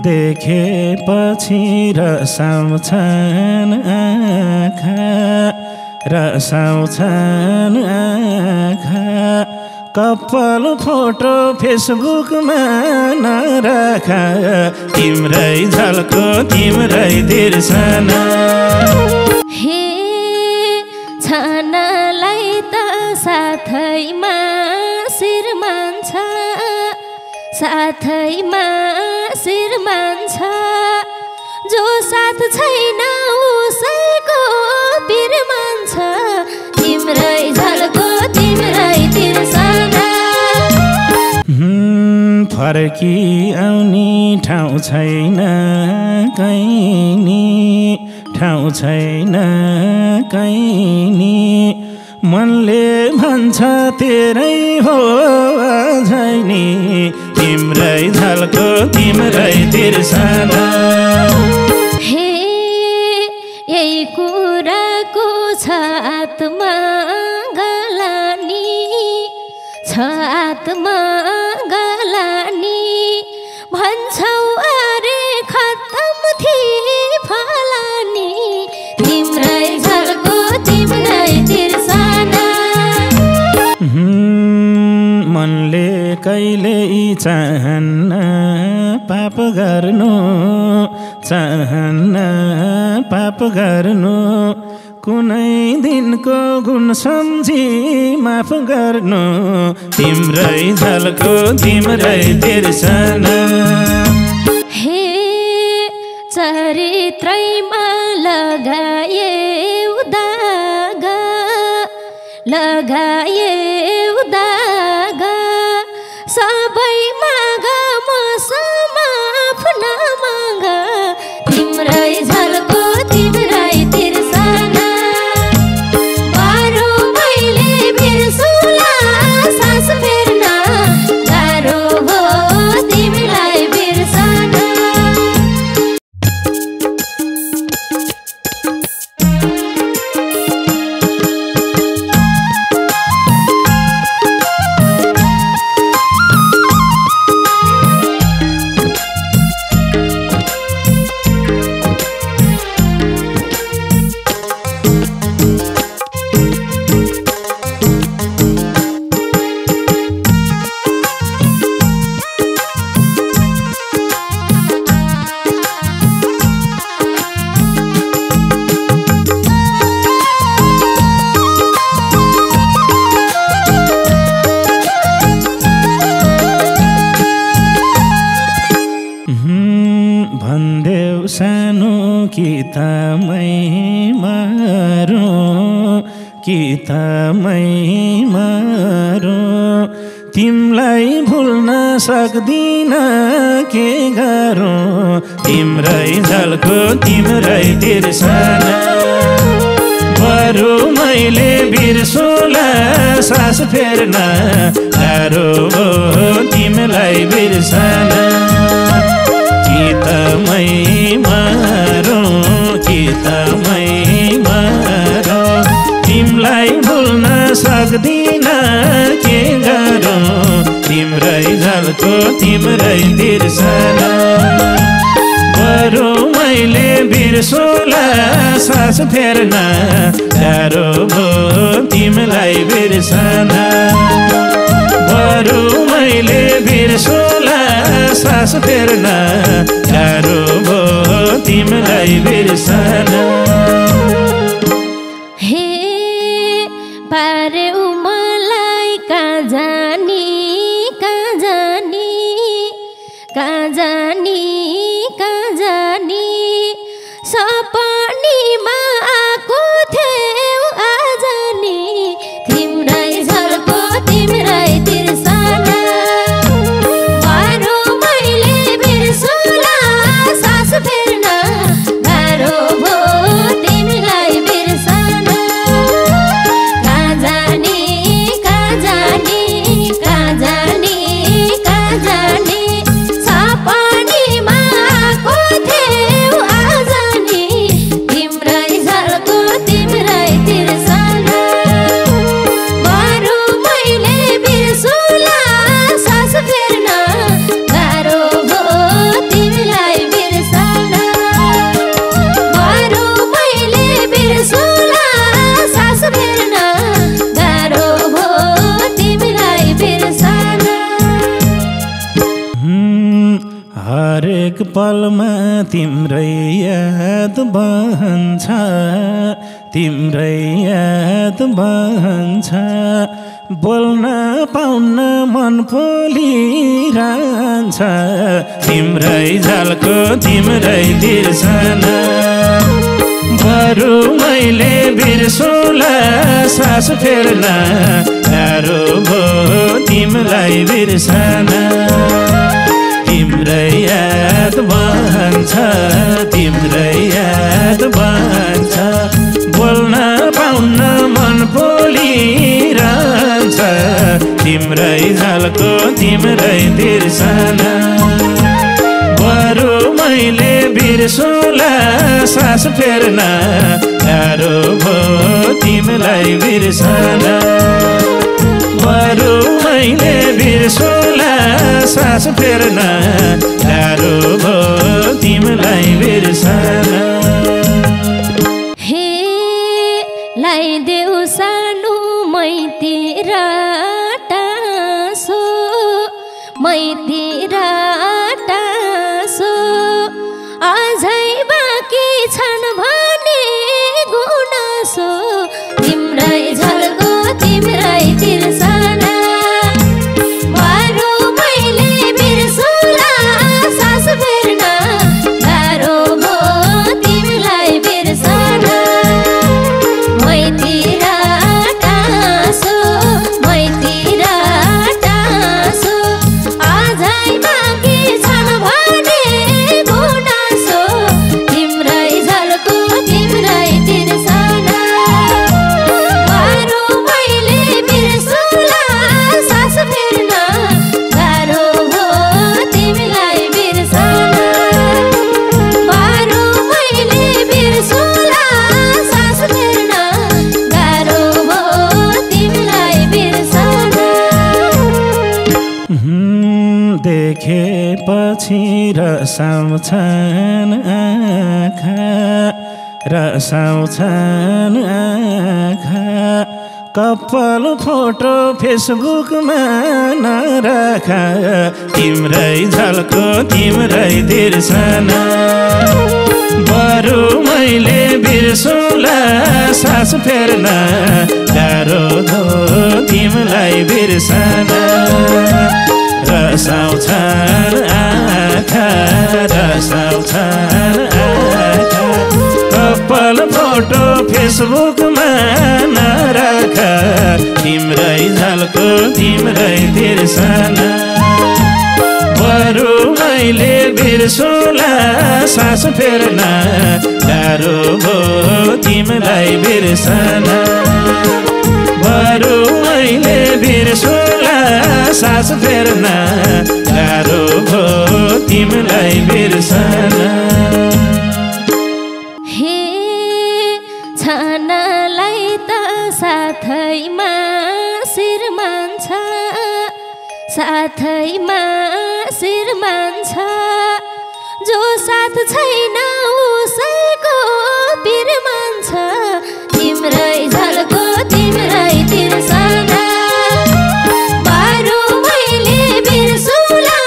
देखेपछि रसाउँछन् आँखा रसाउँछन् आँखा कपाल फोटो फेसबुकमा नराख तिम्रै झल्को तिम्रै तिर्सना हे छानालाई त साथैमा शिर मान्छ साथैमा शिर मान्छ जो साथ छैन उसैको पिर मान्छ तिम्रै झल्को तिम्रै तिर्सना फर्की आउने ठाउँ छैन कहीँ ठाउँ छैन कहीँ मनले भन्छ तेरै हो झैनी तिम्रै झल्को तिम्रै तिर्सना हे यही कुराको छ आत्मा गलानी छ आत्मा गलानी भन्छौ अरे खत्तम थिए फलानी तिम्रै झल्को तिम्रै तिर्सना मनले कहिले चाहन्न पाप गर्नु चाहन्न पाप गर्नु कुनै दिनको गुण सम्झी माफ गर्नु तिम्रै झल्को तिम्रै तिर्सना हे चरित्रैमा लगाए दागा लगाए दागा सबै माग मसमाफ नमाग तिम्रै झल्को तिम्रै तिर्सना बारो मैले बिर्सुला सास फेर्न गाह्रो हो तिमीलाई बिर्सना भन्देऊ सानो कि त मै मारौँ तिमलाई भुल्न सक्दिन के गरौँ तिम्रै झल्को तिम्रै तिर्सना बरु मैले बिर्सुला सास फेर्न गाह्रो हो तिमीलाई बिर्सना कि त मै मारौँ कि त मै मारौँ तिमलाई भुल्न सक्दिन के गरौँ तिम्रै झल्को तिम्रै तिर्सना बरु मैले बिर्सुला सास फेर्न गाह्रो हो तिमीलाई बिर्सना बरु मैले बिर्सुला सास फेर्न गाह्रो हो तिमीलाई बिर्सना हे पार्यौ मलाई कहाँ जानी कहाँ जानी कहाँ जानी कहाँ जानी सपनीमा आएको थियौ आज नि तिम्रै झल्को तिम्रै तिर्सना बारो मैले बिर्सुला सास फेर्न गाह्रो भो तिमीलाई बिर्सना कहाँ जानी कहाँ जानी कहाँ जानी कहाँ जानी सपनी हरेक पलमा तिम्रै याद बहन्छ तिम्रै याद बहन्छ बोल्न पाउन मन पोलिरहन्छ तिम्रै झल्को तिम्रै तिर्सना बरु मैले बिर्सुला सास फेर्न गाह्रो भो तिमीलाई बिर्सना तिम्रै याद बहन्छ तिम्रै याद बहन्छ बोल्न पाउन मन पोलिरहन्छ तिम्रै झल्को तिम्रै तिर्सना बरु मैले बिर्सुला सास फेर्न गाह्रो भो तिमीलाई बिर्सना बरु मैले बिर्सुला सास फेर्न गाह्रो भो तिमीलाई बिर्सना हे लाइदेऊ सानो मैतिर टाँसो मैतिर टाँसो अझै बाँकी छन् भने गुनासो तिम्रै झल्को तिम्रै तिर्सना बरु मैले बिर्सुला सास फेर्न गाह्रो भो तिमीलाई बिर्सना मैतिर टाँसो मैतिर टाँसो अझै बाँकी छन् भने गुनासो तिम्रै झल्को तिम्रै तिर्सना बरु मैले बिर्सुला सास फेर्न गाह्रो भो तिमीलाई बिर्सना बरु मैले बिर्सुला सास फेर्न गाह्रो भो तिमीलाई बिर्सना देखेपछि रसाउँछन् आँखा रसाउँछन् आँखा कपाल फोटो फेसबुकमा नराख तिम्रै झल्को तिम्रै तिर्सना बरु मैले बिर्सुला सास फेर्न गाह्रो भो तिमीलाई बिर्सना रसाउँछन् आँखा रसाउँछन् आँखा कपाल फोटो फेसबुकमा नराख तिम्रै झल्को तिम्रै तिर्सना बरु मैले बिर्सुला सास फेर्न गाह्रो भो तिमीलाई बिर्सना बरु मैले बिर्सुला सास फेर्न गाह्रो भो तिमीलाई बिर्सना हे छानालाई त साथैमा शिर मान्छ साथैमा शिर मान्छ जो साथ छैन उसैको पिर मान्छ तिम्रै झल्को तिम्रै तिर्सना बरु मैले बिर्सुला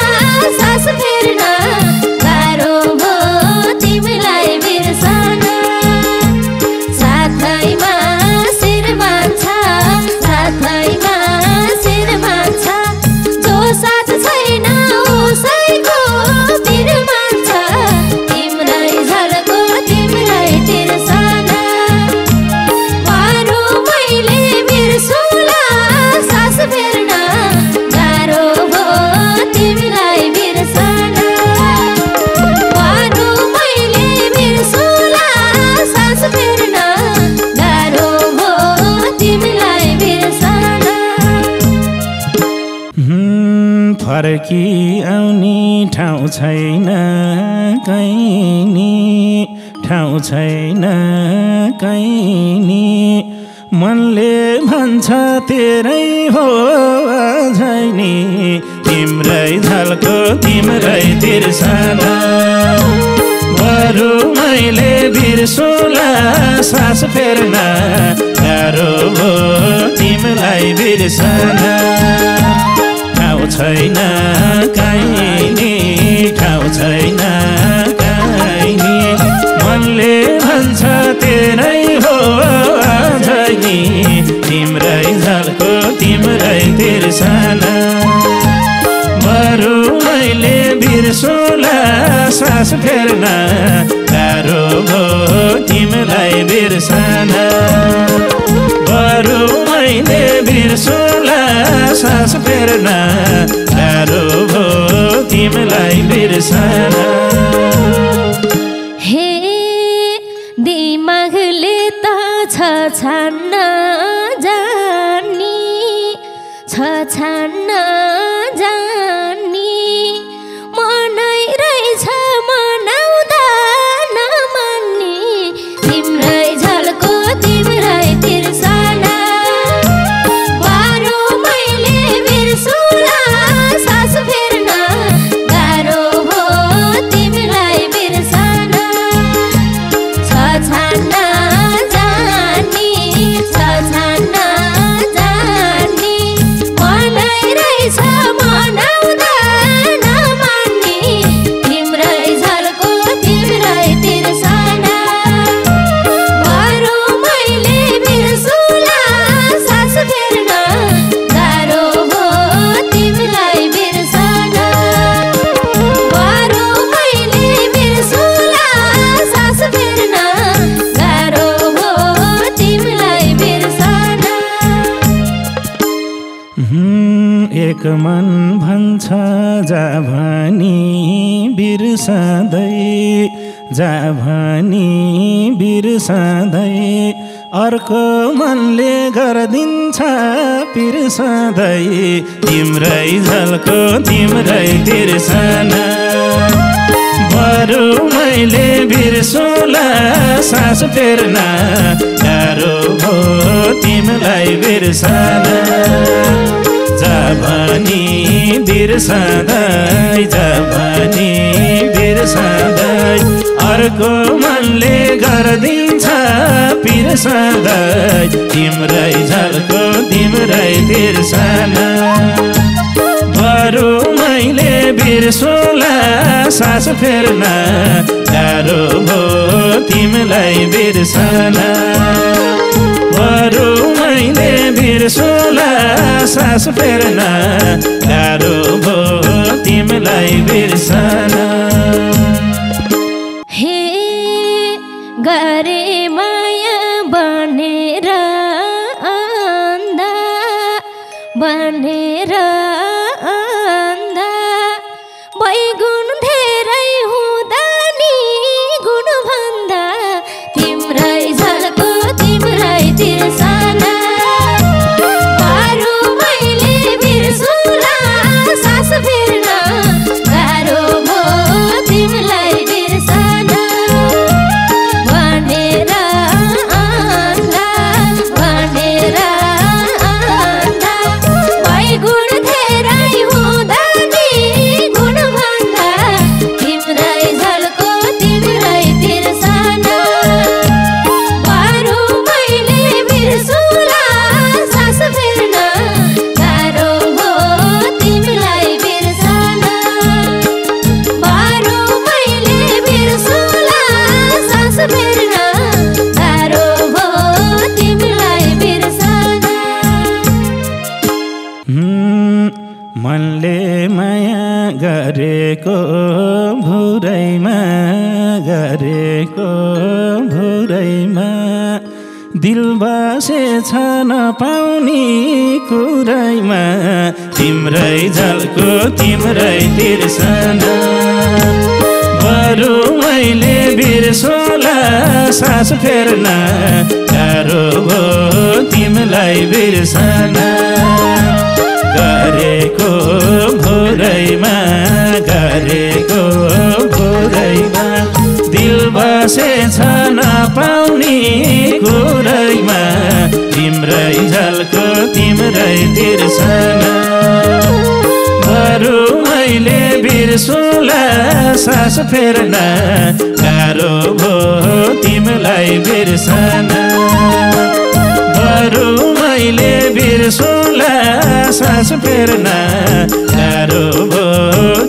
सास फेर्न गाह्रो भो तिमीलाई बिर्सना साथैमा शिर मान्छ साथैमा शिर मान्छ जो साथ छैन उसैको पिर मान्छ तिम्रै झल्को तिम्रै तिर्सना बरु मैले बिर्सुला सास फेर्न गाह्रो भो तिमीलाई बिर्सना बरु मैले बिर्सुला सास फेर्न गाह्रो भो तिमीलाई बिर्सना फर्की आउने ठाउँ छैन कहीँ नि ठाउँ छैन कहीँ नि मनले भन्छ तेरै हो अझै नि तिम्रै झल्को तिम्रै तिर्सना बरु मैले बिर्सुला सास फेर्न गाह्रो भो तिमीलाई बिर्सना ठाउँ छैन कहीँ नि ठाउँ बिर्सुला सास फेर्न गाह्रो भो तिमीलाई बिर्सन बरु मैले बिर्सुला सास फेर्न गाह्रो भो तिमीलाई बिर्सन हे दिमागले त छान्न जानी छान्न जानी मनै रहेछ मनाउँदा नमान्ने तिम्रै झल्को तिम्रै तिर्सना बारो मैले बिर्सुला सास फेर्न गाह्रो हो तिमीलाई बिर्सन छान्न जानी छान्न जानी मनै रहेछ मनाउँदा नमान्ने तिम्रै झल्को तिम्रै तिर्सना बारो मैले बिर्सुला सास फेर्न गाह्रो हो तिमीलाई बिर्सन बारो मैले बिर्सुला सास फेर्न गाह्रो हो तिमीलाई बिर्सन एक मन भन्छ जा भनी बिर्सँदै जा भनी बिर्सँदै अर्को मनले गरिदिन्छ पिर्सँदै तिम्रै झल्को तिम्रै तिर्सना बरु मैले बिर्सुला सास फेर्न गाह्रो भो तिमीलाई बिर्सन जा भनी बिर्सँदै जा भनी बिर्सँदै अर्को मनले गरिदिन्छ पिर्सँदै तिम्रै झल्को तिम्रै तिर्सना बरु मैले बिर्सुला सास फेर्न गाह्रो भो तिमीलाई बिर्सन बरु मैले बिर्सुला सास फेर्न गाह्रो भो तिमीलाई बिर्सन हे गरे माया बनेर अन्धा बनेर अन्धा बैगुण धेरै हुँदा नि गुण भन्दा तिम्रै झल्को तिम्रै तिर्सना बारो मैले बिर्सुला सास फेर्न गाह्रो भो तिमीलाई बिर्सन भनेर अन्धा भनेर अन्धा बैगुण धेरै हुँदा नि गुण भन्दा तिम्रै झल्को तिम्रै तिर्सन बारो मैले बिर्सुला सास फेर्न गाह्रो हो तिमीलाई बिर्सन बारो मैले बिर्सुला सास फेर्न गाह्रो हो तिमीलाई बिर्सन मनले माया गरेको भुरैमा गरेको भुरैमा दिल बसेछ नपाउने कुरैमा तिम्रै झल्को तिम्रै तिर्सना बरु मैले बिर्सुला सास फेर्न गाह्रो भो तिमीलाई बिर्सन गरेको भुरैमा गरेको भुरैमा दिल बसेछ नपाउने कुरैमा तिम्रै झल्को तिम्रै तिर्सना बरु मैले बिर्सुला सास फेर्न गाह्रो भो तिमीलाई बिर्सन बरु मैले बिर्सुला सास फेर्न गाह्रो भो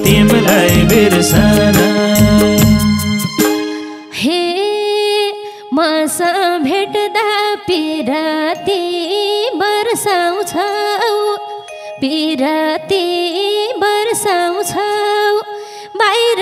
तिमीलाई बिर्सन हे मस भेट्दा पिराती बर्साउँछौ पिराती बर्साउँछौ बाहिर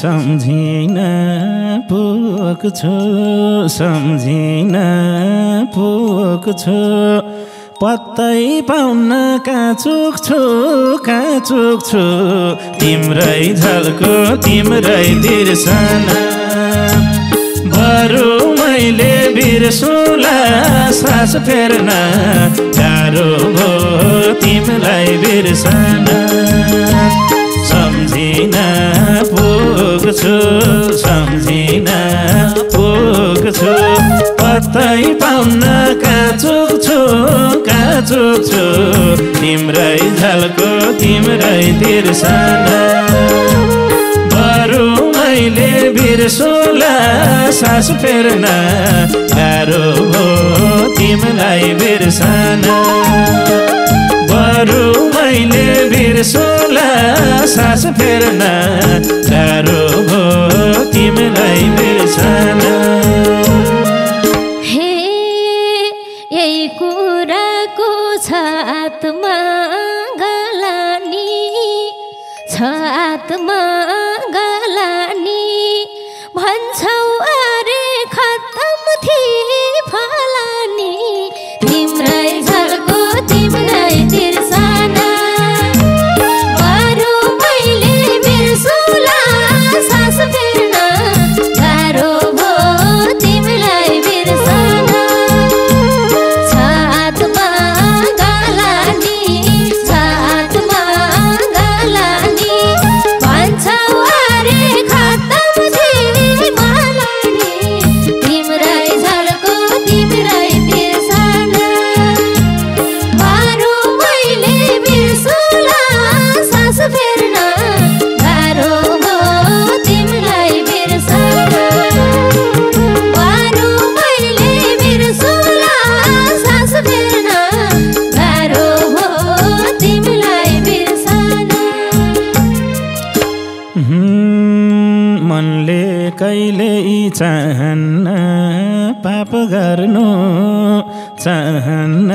सम्झिन पुग्छु सम्झिन पुग्छु पत्तै पाउन कहाँ चुक्छु तिम्रै झल्को तिम्रै बिर्सना बरु मैले बिर्सुला सास फेर्न गाह्रो भो तिमीलाई बिर्सना सम्झिन पुग्छु सम्झिन पुग्छु पत्तै पाउन कहाँ चुक्छु तिम्रै झल्को तिम्रै बिर्सना बरु मैले बिर्सुला सास फेर्न गाह्रो हो तिमीलाई बिर्सना बरु मैले बिर्सुला सास फेर्न गाह्रो हो तिमीलाई बिर्सना हे यही कुराको छ आत्मा गलानी छ आत्मा गलानी भन्छौ अरे खत्तम थिए फलानी तिम्रै झल्को तिम्रै तिर्सना बरु मैले बिर्सुला सास फेर्न गाह्रो भो तिमीलाई बिर्सना छ आत्मा गलानी छ आत्मा गलानी भन्छौ अरे खत्तम थिए फलानी तिम्रै झल्को तिम्रै तिर्सना बरु मैले बिर्सुला सास फेर्न गाह्रो भो तिमीलाई बिर्सना बरु मैले बिर्सुला सास फेर्न गाह्रो भो तिमीलाई बिर्सना मनले कहिल्यै चाहन्न पाप गर्नु चाहन्न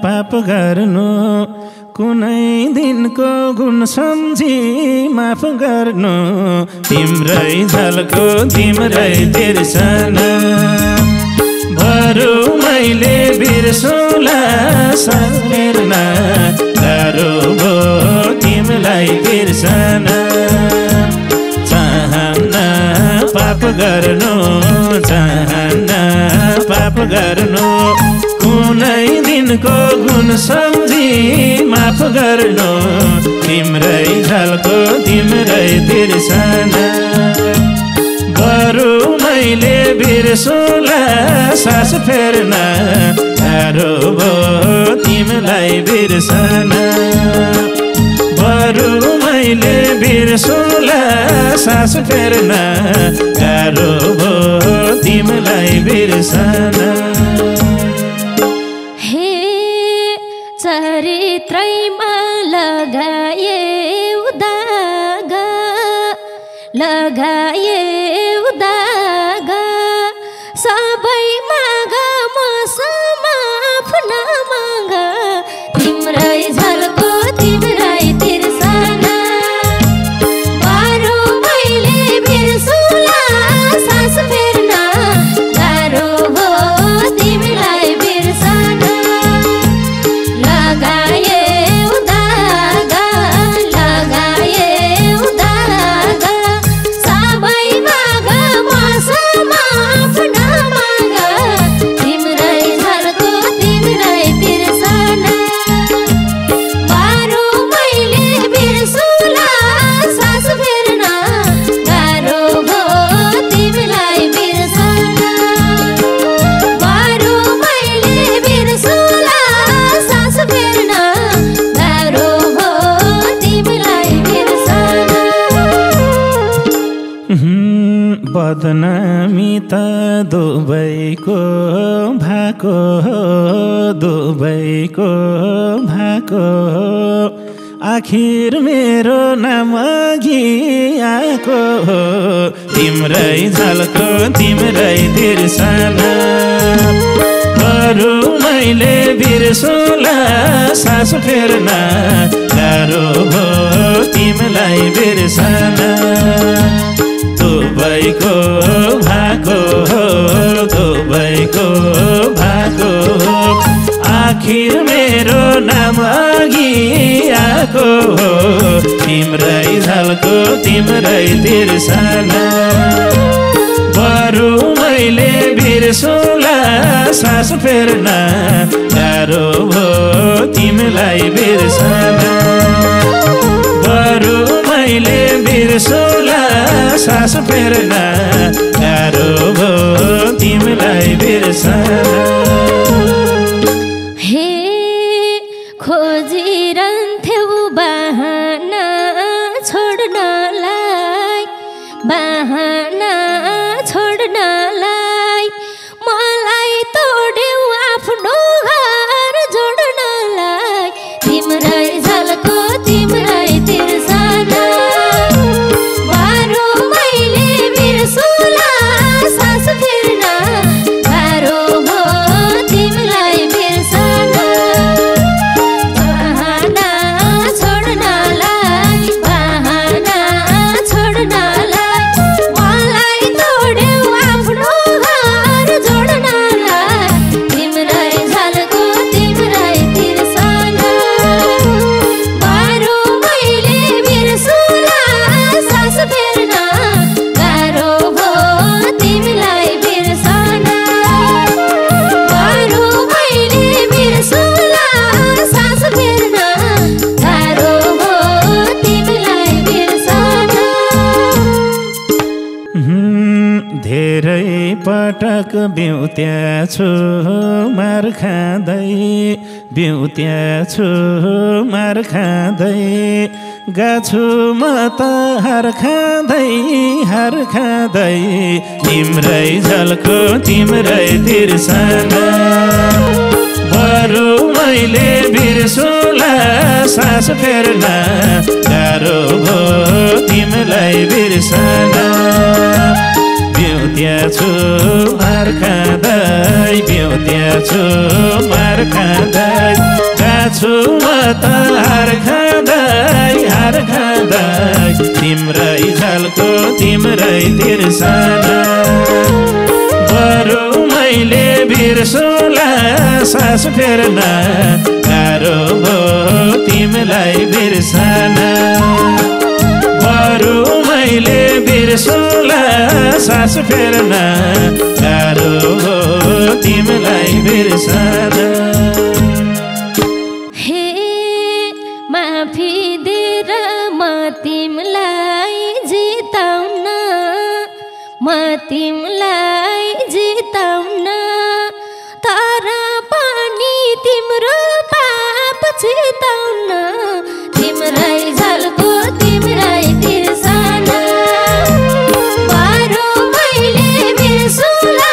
पाप गर्नु कुनै दिनको गुण सम्झी माफ गर्नु तिम्रै झल्को तिम्रै तिर्सना बरु मैले बिर्सुला सास फेर्न गाह्रो भो तिमीलाई बिर्सना चाहन्न पाप गर्नु चाहन्न पाप गर्नु कुनै दिनको गुण सम्झी माफ गर्नु तिम्रै झल्को तिम्रै तिर्सना बरु मैले बिर्सुला सास फेर्न गाह्रो भो तिमीलाई बिर्सना बरु मैले बिर्सुला सास फेर्न गाह्रो भो तिमीलाई बिर्सना हे चरित्रैमा लगाए दागा सबै माग मसँग माफ नमाग तिम्रै झल्को तिम्रै तिर्सना बरु मैले बिर्सुला सास फेर्न गाह्रो भो तिमीलाई बिर्सना लगाए दागा सबै माग मसँग माफ नमाग तिम्रै झल्को तिम्रै तिर्सना बरु मैले बिर्सुला सास फेर्न गाह्रो भो तिमीलाई बिर्सना बरु मैले बिर्सुला सास फेर्न गाह्रो भो तिमीलाई बिर्सना बदनामी त दुबैको भाको आखिर मेरो नाम अघि आएको तिम्रै झल्को तिम्रै तिर्सना बरु मैले बिर्सुला सास फेर्न गाह्रो भो तिमीलाई बिर्सना झल्को तिम्रै झल्को तिम्रै तिर्सना बरु मैले बिर्सुला सास फेर्न गाह्रो भो तिमीलाई बिर्सना बरु मैले बिर्सुला सास फेर्न गाह्रो भो तिमीलाई बिर्सना हे खोजिरहन्थ्यौ बहाना छोड्नलाई बहाना छोड्नलाई मलाई तोड्यौ आफ्नो घर जोड्नलाई तिम्रै झल्को तिम्रै तिर्सना बारो मैले बिर्सुला सास फेर्न गाह्रो भो तिमीलाई बिर्सना बहाना छोड्नलाई बहाना छोड्नलाई मलाई तोड्यौ आफ्नो घर जोड्नलाई तिम्रै झल्को तिम्रै तिर्सना बारो मैले बिर्सुला सास फेर्न गाह्रो भो तिमीलाई बिर्सना बारो मैले बिर्सुला सास फेर्न गाह्रो भो तिमीलाई बिर्सना धेरै पटक बिउत्याछु मार खाँदै बिउत्याछु मार खाँदै गाछु म त हार खाँदै तिम्रै झल्को तिम्रै तिर्सना बरु मैले बिर्सुला सास फेर्न गाह्रो भो तिमीलाई बिर्सना बिउत्याछु मार खाँदै बिउत्याछु मार खाँदै गाछु म त हार खाँदै तिम्रै झल्को तिम्रै तिर्सना बरु मैले बिर्सुला सास फेर्न गाह्रो भो तिमीलाई बिर्सना बरु मैले बिर्सुला सास फेर्न गाह्रो भो तिमीलाई बिर्सना हे माफी दिएर म तिमीलाई जिताउन म तिमीलाई जिताउन तर पनि तिम्रो पाप चिताउन तिम्रै झल्को तिम्रै तिर्सना बारो मैले बिर्सुला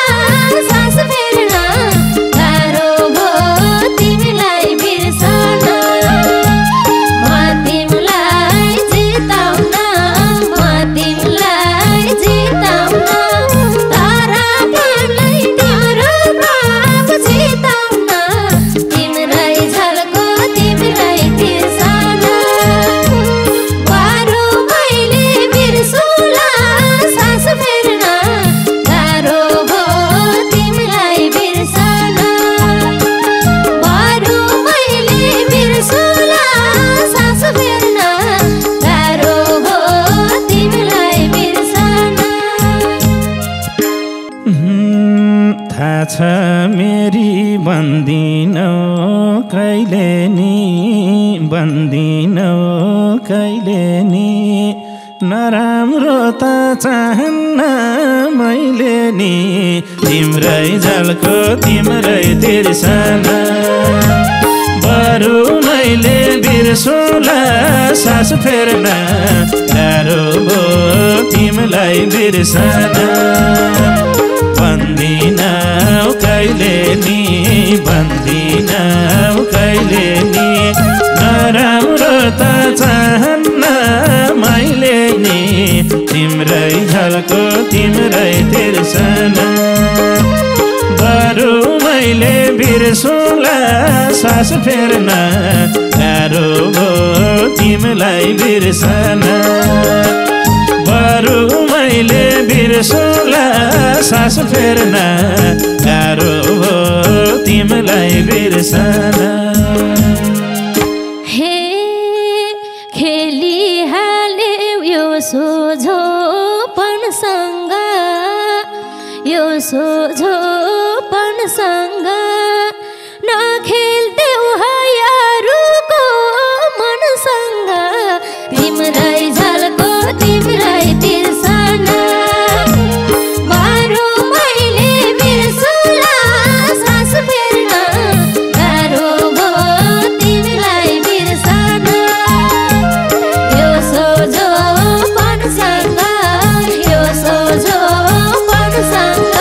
सास फेर्न गाह्रो भो तिमीलाई बिर्सना म तिमीलाई जिताउन म तिमीलाई जिताउन तर पनि तिम्रो पाप चिताउन तिम्रै झल्को तिम्रै तिर्सना बारो मैले बिर्सुला सास फेर्न गाह्रो भो तिमीलाई बिर्सना बारो मैले बिर्सुला सास फेर्न गाह्रो भो तिमीलाई बिर्सना थाहा छ मेरी बन्दिनौ कहिले नि नराम्रो त चाहन्न मैले नि तिम्रै झल्को तिम्रै तिर्सना बरु मैले बिर्सुला सास फेर्न गाह्रो भो तिमीलाई बिर्सना बन्दिनौ कहिले नि नराम्रो त चाहन्न मैले नि तिम्रै झल्को तिम्रै तिर्सना बरु मैले बिर्सुला सास फेर्न गाह्रो भो तिमीलाई बिर्सना बरु मैले बिर्सुला सास फेर्न गाह्रो भो तिमीलाई बिर्सना हे यो सोझोपनसँग नखेल्देऊ हायारुको मनसँग तिम्रै झल्को तिम्रै तिर्सना बारो मैले बिर्सुला सास फेर्न गाह्रो भयो तिमीलाई बिर्सन यो सोझोपनसँग यो सोझोपनसँग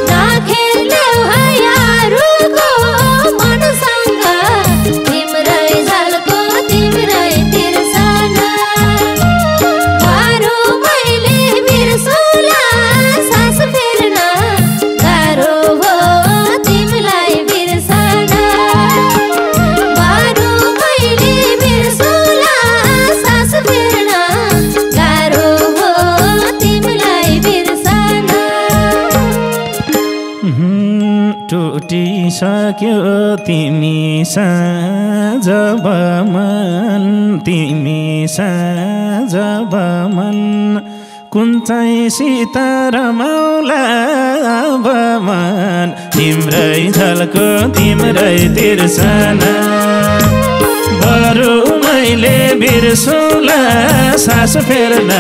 नखेल्देऊ हायारुको मनसँग तिम्रै झल्को तिम्रै तिर्सना बारो मैले बिर्सुला सास फेर्न गाह्रो भयो तिमीलाई बिर्सन बारो मैले बिर्सुला सास फेर्न गाह्रो भयो तिमीलाई बिर्सन टुटिसक्यो तिमी जब मन तिमी जब मन कुन चाहिँ सीता रमाउला अब मन तिम्रै झल्को तिम्रै तिर्सना बरु मैले बिर्सुला सास फेर्न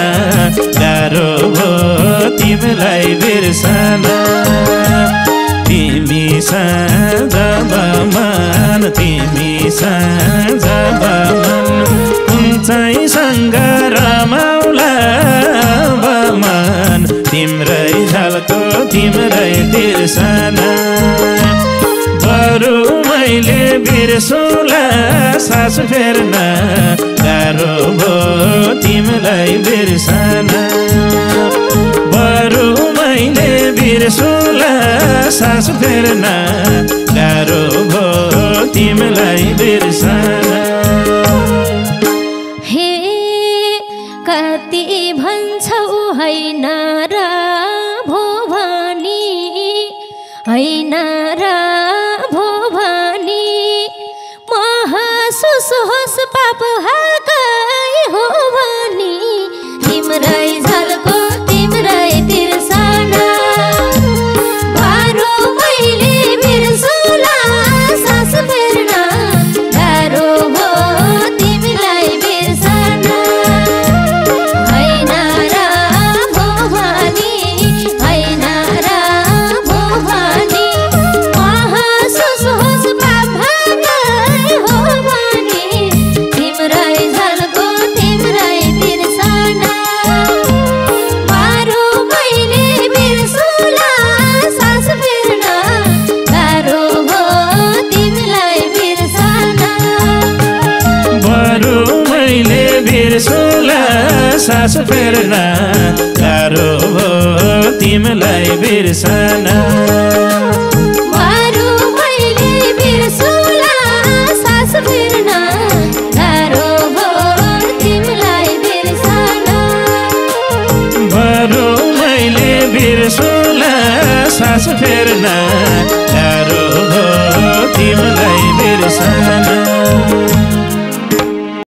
गाह्रो भयो तिमीलाई बिर्सना तिमी जब मन तिमी जब मन कुन चाहिँ सँग रमाउला अब मन तिम्रै झल्को तिम्रै तिर्सना बरु मैले बिर्सुला सास फेर्न गाह्रो भयो तिमीलाई बिर्सना बरु मैले बिर्सुला सास फेर्न गाह्रो भयो तिमीलाई बिर्सना हे कति भन्छौ हैन र भो भनी हैन र भो भनी महसुस होस् पाप हाकै हो भनी तिम्रै झल्को तिम्रै तिर्सना बारो मैले बिर्सुला सास फेर्न गाह्रो भयो तिमीलाई बिर्सन हैन र भो भनी हैन र भो भनी महसुस होस् पाप हाकै हो भनी तिम्रै झल्को तिम्रै तिर्सना बारो मैले बिर्सुला सास फेर्न गाह्रो भयो तिमीलाई बिर्सन बरु मैले बिर्सुला सास फेर्न गाह्रो भयो तिमीलाई बिर्सना बारो मैले बिर्सुला सास फेर्न गाह्रो भयो तिमीलाई बिर्सन बरु मैले बिर्सुला सास फेर्न गाह्रो